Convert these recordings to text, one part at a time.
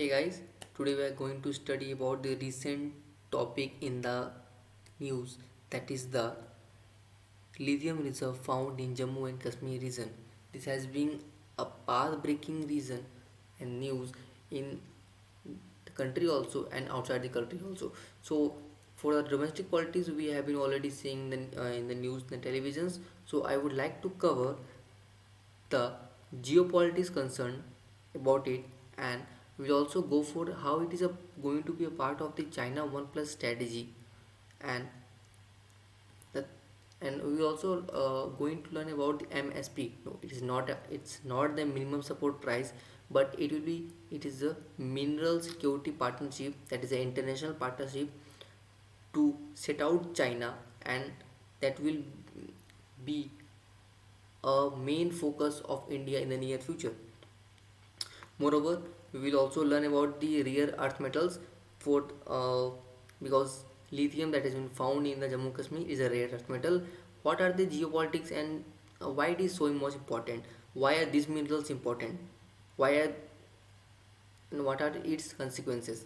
Hey guys, today we are going to study about the recent topic in the news, that is the lithium reserve found in Jammu and Kashmir region. This has been a path-breaking region and news in the country also and outside the country also. So for the domestic politics, we have been already seeing in the news and the televisions. So I would like to cover the geopolitics concern about it, and we'll also go for how it is going to be a part of the China One Plus strategy, and that and we also going to learn about the MSP. No, it is not it's not the minimum support price, but it is a mineral security partnership, that is an international partnership to set out China, and that will be a main focus of India in the near future. Moreover, we will also learn about the rare earth metals for because lithium that has been found in the Jammu Kashmir is a rare earth metal. What are the geopolitics, and why it is so much important? Why are these minerals important? Why are and what are its consequences?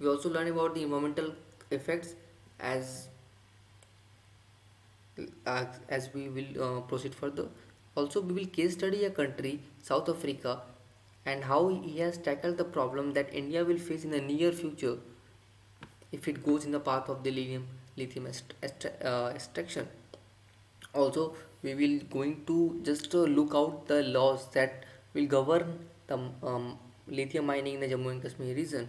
We also learn about the environmental effects as as we will proceed further. Also, we will case study a country, South Africa, and how he has tackled the problem that India will face in the near future if it goes in the path of the lithium extraction. Also, we will going to just look out the laws that will govern the lithium mining in the Jammu and Kashmir region.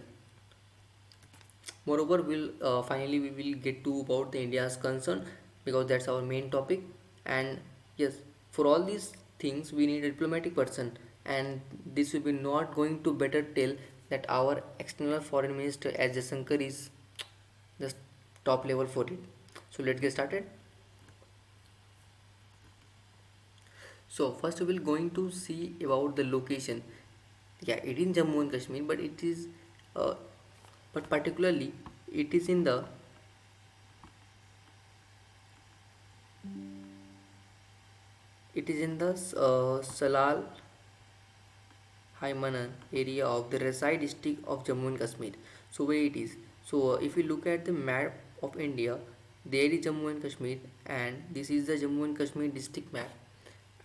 Moreover, we'll finally we will get to about the India's concern, because that's our main topic. And yes, for all these things we need a diplomatic person, and this will be not going to better tell that our external foreign minister as Jaishankar is just top level for it. So let's get started. So first we will going to see about the location. Yeah, it is in Jammu and Kashmir, but it is uh, but particularly it is in the SALAL HAIMANA area of the Reasi district of Jammu and Kashmir. So where it is? So if you look at the map of India, there is Jammu and Kashmir, and this is the Jammu and Kashmir district map.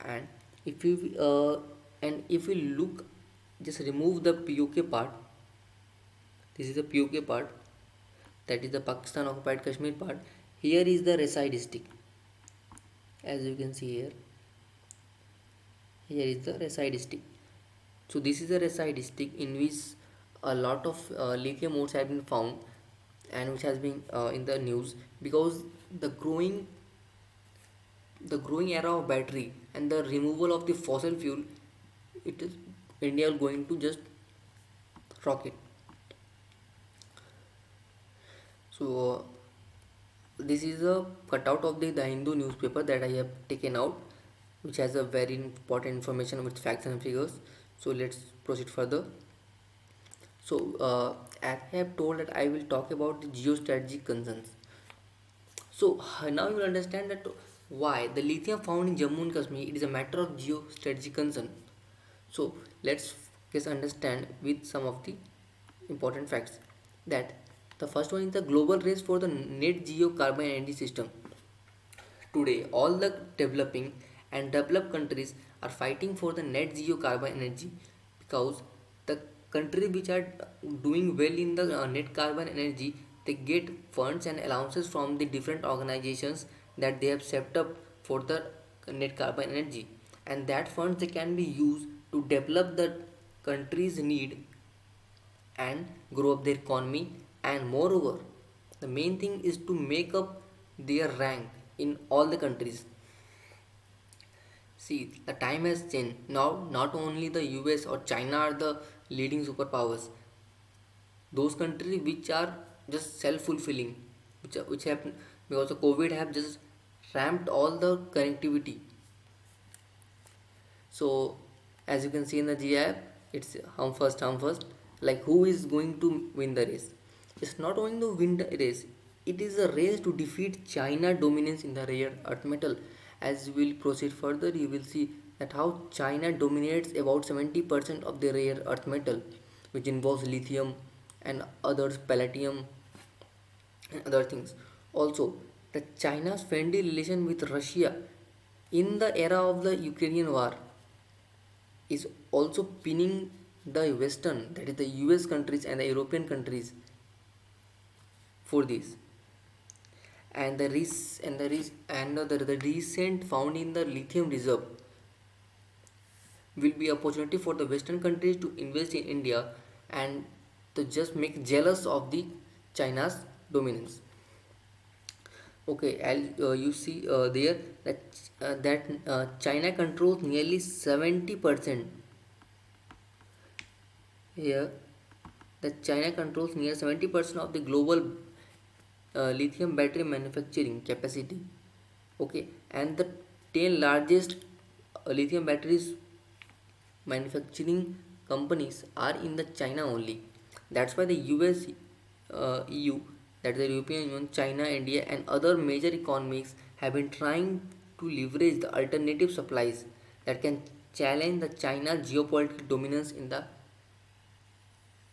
And if you if you look, just remove the POK part. This is the POK part, that is the Pakistan occupied Kashmir part. Here is the Reasi district, as you can see here. Here is the Reasi district. So this is a Reasi district in which a lot of lithium ores have been found, and which has been in the news because the growing era of battery and the removal of the fossil fuel, it is India going to just rock it. So this is a cutout of the Hindu newspaper that I have taken out, which has a very important information with facts and figures. So let's proceed further. So as I have told that I will talk about the geostrategic concerns. So now you will understand that why the lithium found in Jammu and Kashmir, it is a matter of geostrategic concern. So let's just understand with some of the important facts, that the first one is the global race for the net zero carbon energy system. Today, all the developing and developed countries are fighting for the net zero carbon energy, because the countries which are doing well in the net carbon energy, they get funds and allowances from the different organizations that they have set up for the net carbon energy, and that funds they can be used to develop the country's need and grow up their economy. And moreover, the main thing is to make up their rank in all the countries. See, the time has changed. Now, not only the US or China are the leading superpowers, those countries which are just self-fulfilling, which have, because of COVID, have just ramped all the connectivity. So, as you can see in the GIF, it's hum first. Like, who is going to win the race? It's not only to win the race; it is a race to defeat China dominance in the rare earth metal. As we will proceed further, you will see that how China dominates about 70% of the rare earth metal. which involves lithium and others, palladium and other things. Also, the China's friendly relation with Russia in the era of the Ukrainian war is also pinning the Western, that is the US countries and the European countries for this. And the recent found in the lithium reserve will be opportunity for the Western countries to invest in India and to just make jealous of the China's dominance. Okay, you see there that China controls nearly 70% here. That China controls near 70% of the global lithium battery manufacturing capacity. Okay, and the 10 largest lithium batteries manufacturing companies are in the China only. That's why the US, EU, that is the European Union, China, India, and other major economies have been trying to leverage the alternative supplies that can challenge the China's geopolitical dominance in the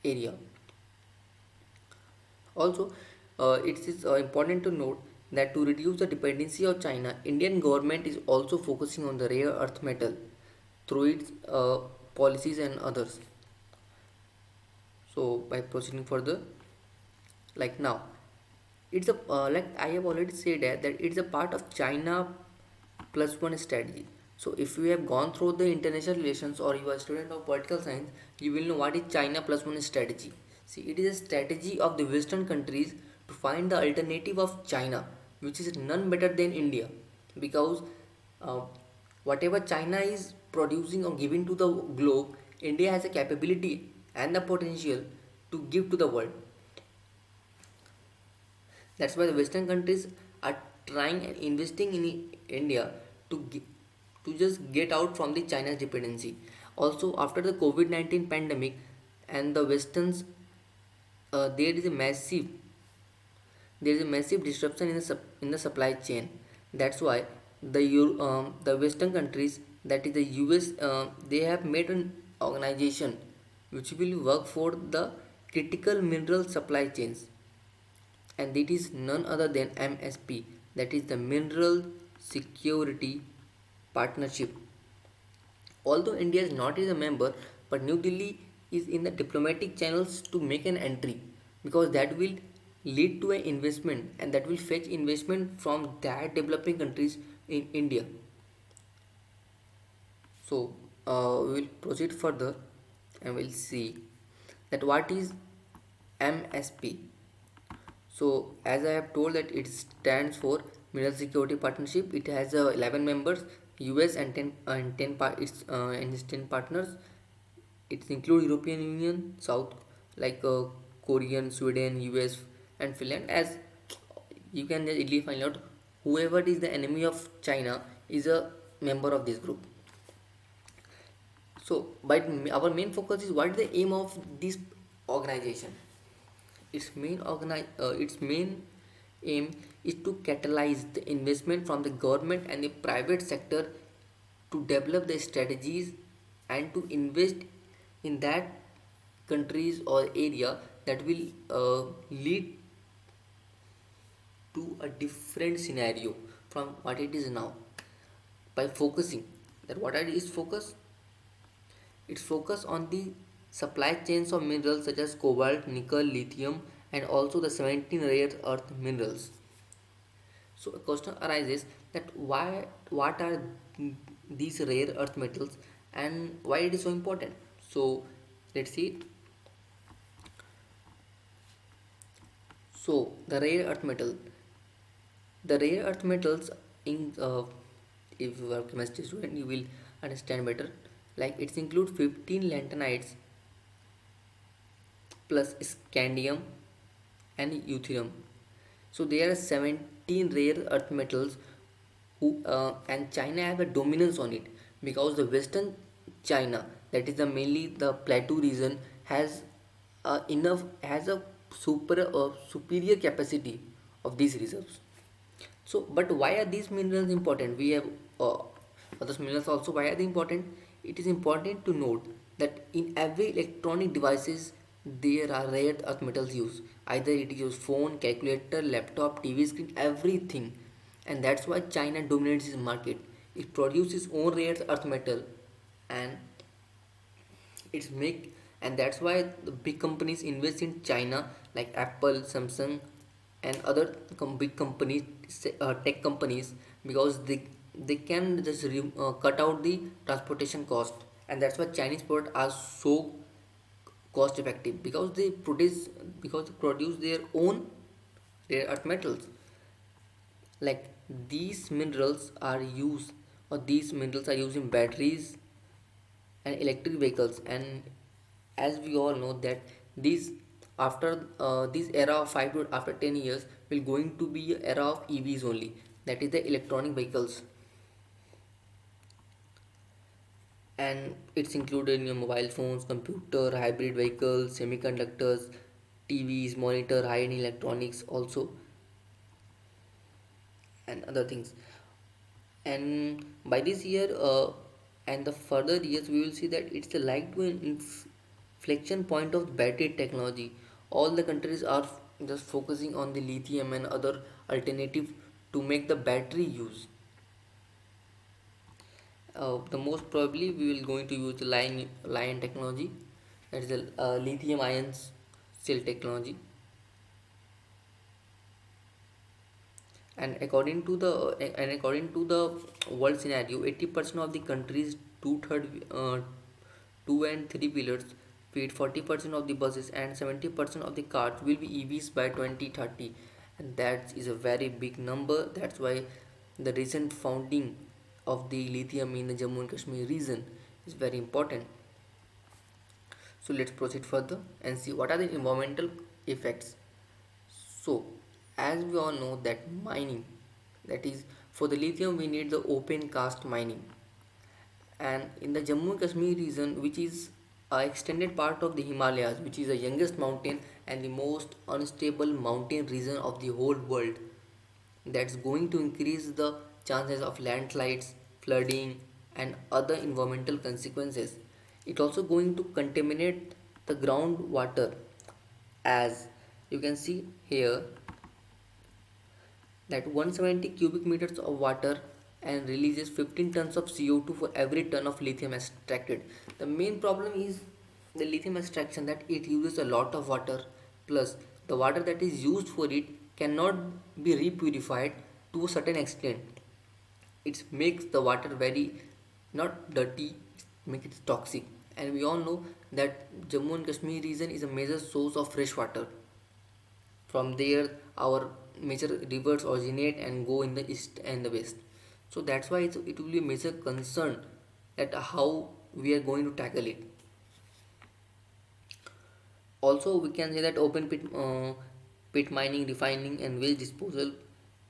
area. Also, it is important to note that to reduce the dependency of China, Indian government is also focusing on the rare earth metal through its policies and others. So, by proceeding further, like now, it's a like I have already said that it's a part of China plus one strategy. So, if you have gone through the international relations or you are a student of political science, you will know what is China plus one strategy. See, it is a strategy of the Western countries to find the alternative of China, which is none better than India, because uh, whatever China is producing or giving to the globe, India has a capability and the potential to give to the world. That's why the Western countries are trying and investing in India to just get out from the China's dependency. Also, after the COVID-19 pandemic and the Westerns, there is a massive disruption in the supply chain. That's why the Western countries, that is the US, they have made an organization which will work for the critical mineral supply chains, and it is none other than MSP, that is the Mineral Security Partnership. Although India is not a member, but New Delhi is in the diplomatic channels to make an entry, because that will lead to an investment and that will fetch investment from that developing countries in India. So we will proceed further and we'll see that what is MSP. So as I have told that it stands for Mineral Security Partnership. It has 11 members, US and 10 and its 10 partners. It includes European Union, South, like Korean, Sweden, US and Finland. As you can just easily find out, whoever is the enemy of China is a member of this group. So, but our main focus is what is the aim of this organization. Its main aim is to catalyze the investment from the government and the private sector to develop the strategies and to invest in that countries or area that will lead to a different scenario from what it is now, by focusing that what it is focus. It's focused on the supply chains of minerals such as cobalt, nickel, lithium, and also the 17 rare earth minerals. So a question arises that what are these rare earth metals and why it is so important. So let's see. So the rare earth metals in if you are a chemistry student, you will understand better. Like it's include 15 lanthanides plus scandium and yttrium. So there are 17 rare earth metals who and China have a dominance on it, because the Western China, that is the mainly the plateau region, has has a superior capacity of these reserves. So, but why are these minerals important? We have other minerals also. Why are they important? It is important to note that in every electronic devices there are rare earth metals used. Either it is phone, calculator, laptop, TV screen, everything. And that's why China dominates this market. It produces its own rare earth metal, and it's make and that's why the big companies invest in China, like Apple, Samsung, and other big companies, tech companies, because they can just cut out the transportation cost. And that's why Chinese products are so cost effective, because they produce their own rare earth metals. Like these minerals are used these minerals are used in batteries and electric vehicles. And as we all know that these after this era of 5 to after 10 years will going to be a era of EVs only, that is the electronic vehicles. And it's included in your mobile phones, computer, hybrid vehicles, semiconductors, TVs, monitor, high-end electronics also, and other things. And by this year and the further years, we will see that it's like to an inflection point of battery technology. All the countries are just focusing on the lithium and other alternative to make the battery use. The most probably we will going to use the lion technology, that is the lithium ions cell technology. And according to the world scenario, 80% of the countries, two and three wheelers feed 40% of the buses, and 70% of the cars will be EVs by 2030. And that is a very big number. That's why the recent founding of the lithium in the Jammu and Kashmir region is very important. So let's proceed further and see what are the environmental effects. So, as we all know that mining, that is for the lithium we need the open cast mining. And in the Jammu and Kashmir region, which is a extended part of the Himalayas, which is the youngest mountain and the most unstable mountain region of the whole world, that's going to increase the chances of landslides, flooding, and other environmental consequences. It also going to contaminate the groundwater, as you can see here that 170 cubic meters of water and releases 15 tons of CO2 for every ton of lithium extracted. The main problem is the lithium extraction, that it uses a lot of water, plus the water that is used for it cannot be repurified to a certain extent. It makes the water very not dirty, make it toxic. And we all know that Jammu and Kashmir region is a major source of fresh water. From there our major rivers originate and go in the east and the west. So that's why it will be a major concern that how we are going to tackle it. Also we can say that open pit mining, refining, and waste disposal,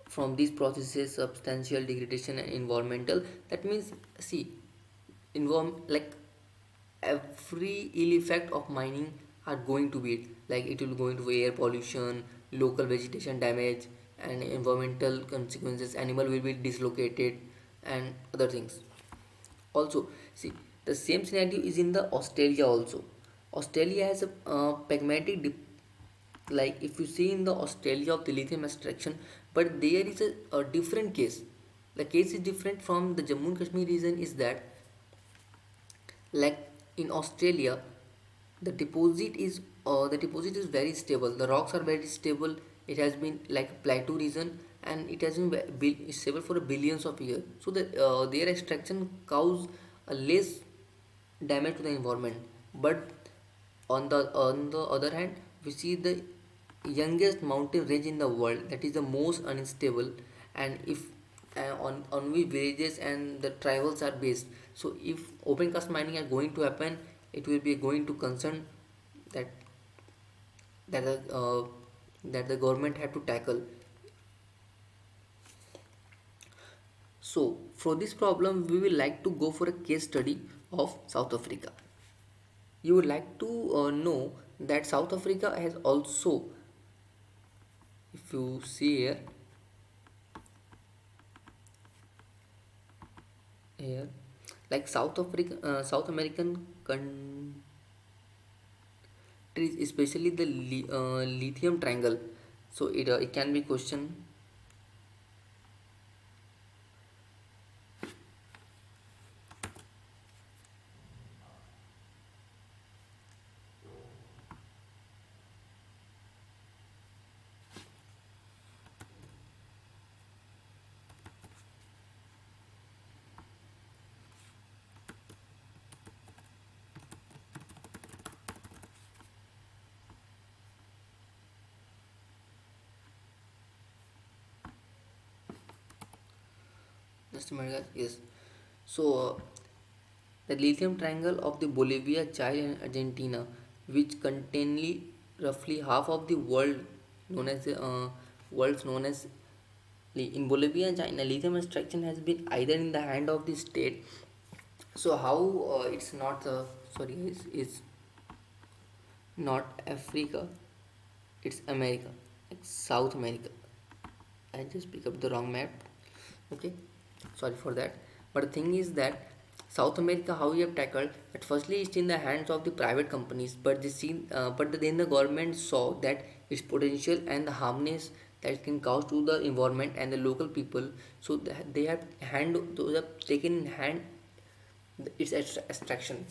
from these processes substantial degradation and environmental. That means, see, like every ill effect of mining are going to be, like it will go into air pollution, local vegetation damage, and environmental consequences. Animal will be dislocated and other things. Also, see, the same scenario is in the Australia also. Australia has a pragmatic like if you see in the Australia of the lithium extraction, but there is a different case. The case is different from the Jammu and Kashmir region, is that like in Australia the deposit is very stable, the rocks are very stable. It has been like a plateau region, and it has been stable for billions of years, so that their extraction cause a less damage to the environment. But on the other hand, we see the youngest mountain range in the world, that is the most unstable. And if on which villages and the tribals are based. So if open cast mining are going to happen, it will be going to concern that that the that the government have to tackle. So for this problem we will like to go for a case study of South Africa. You would like to know that South Africa has also, if you see here, like South American countries, especially the lithium triangle. So it can be question. Just a minute, guys. Yes. So the lithium triangle of the Bolivia, Chile, and Argentina, which contain roughly half of the world's known as in Bolivia and China, lithium extraction has been either in the hand of the state. So how it's not sorry, it's not Africa, it's America, like South America. I just pick up the wrong map. Okay, sorry for that. But the thing is that South America, how we have tackled that. Firstly, it's in the hands of the private companies, but then the government saw that its potential and the harmness that it can cause to the environment and the local people. So they have those have taken in hand its extraction.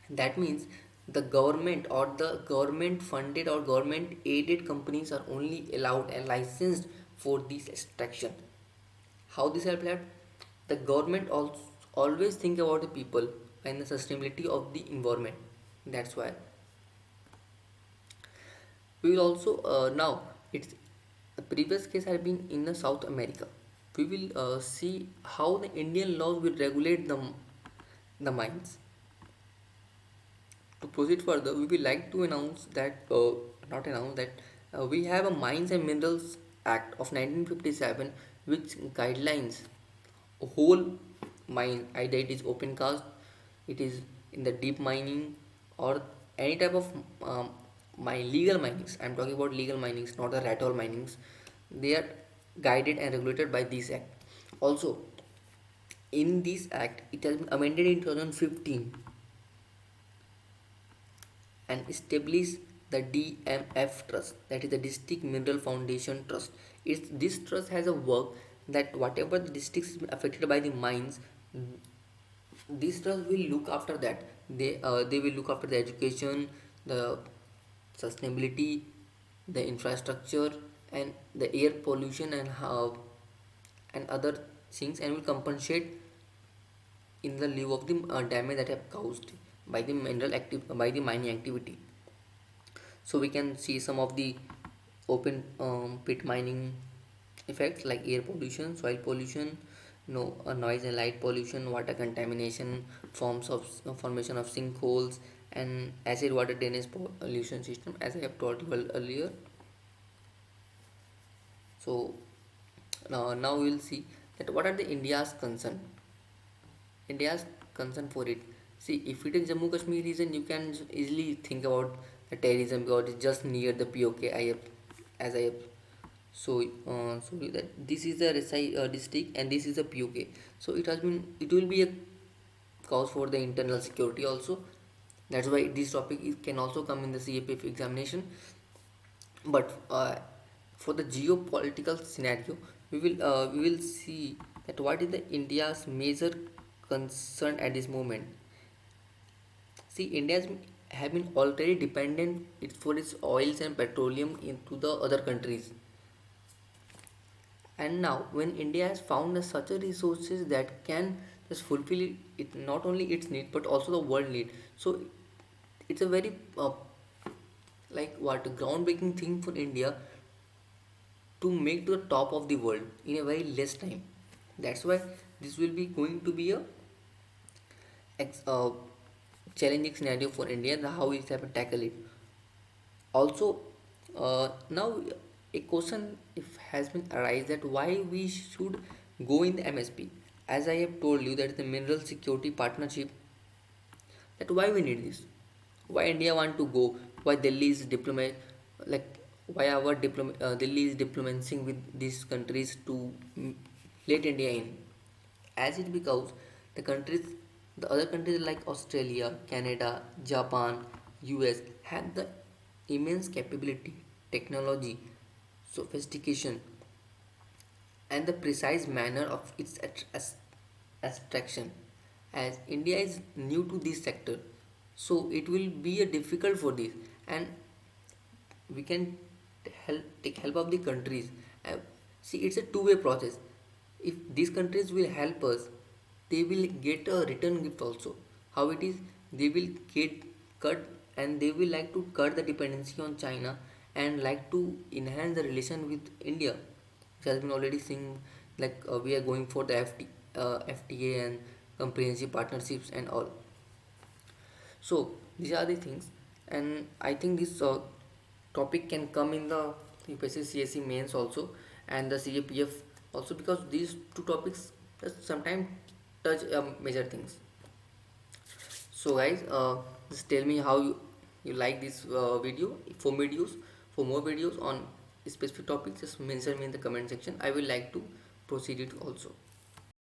That means the government or the government funded or government aided companies are only allowed and licensed for this extraction. How this help that? The government also always think about the people and the sustainability of the environment. That's why we will also now it's the previous case has been in the South America. We will see how the Indian laws will regulate the mines. To proceed further, we would like to announce that not announce that we have a Mines and Minerals Act of 1957, which guidelines a whole mine, either it is open cast, it is in the deep mining, or any type of legal minings. I'm talking about legal minings, not the rat hole minings. They are guided and regulated by this act. Also, in this act, it has been amended in 2015 and establish the DMF Trust, that is the District Mineral Foundation Trust. This trust has a work that whatever the districts affected by the mines, this trust will look after that. They will look after the education, the sustainability, the infrastructure, and the air pollution and how and other things, and will compensate in the lieu of the damage that have caused by the by the mining activity. So we can see some of the open pit mining effects like air pollution, soil pollution, no noise and light pollution, water contamination, formation of sinkholes, and acid water drainage pollution system, as I have told you earlier. So now we will see that what are the India's concern for it. See, if it is Jammu Kashmir region, you can easily think about the terrorism because it's just near the POK. As I have, so that this is the Reasi district and this is the POK. So it will be a cause for the internal security also. That's why this topic can also come in the CAPF examination. But for the geopolitical scenario, we will see that what is the India's major concern at this moment. See, India have been already dependent for its oils and petroleum into the other countries, and now when India has found such a resources that can just fulfill it not only its need but also the world need. So it's a very like what groundbreaking thing for India to make to the top of the world in a very less time. That's why this will be going to be a challenging scenario for India, the how we have to tackle it. Also, now a question if has been arise that why we should go in the MSP. As I have told you that the mineral security partnership, that why we need this, why India want to go, why Delhi is like why our Delhi is diplomating with these countries to let India in, as it because the countries The other countries like Australia, Canada, Japan, US have the immense capability, technology, sophistication, and the precise manner of its abstraction. As India is new to this sector, so it will be a difficult for this, and we can take help of the countries. Uh, See, it's a two-way process. If these countries will help us, they will get a return gift also. How it is, they will get cut, and they will like to cut the dependency on China and like to enhance the relation with India, which has been already seen. Like we are going for the FTA and comprehensive partnerships and all. So these are the things, and I think this topic can come in the UPSC CSE mains also, and the CAPF also, because these two topics sometimes touch major things. So guys, just tell me how you like this video. For more videos on specific topics, just mention me in the comment section. I will like to proceed it also.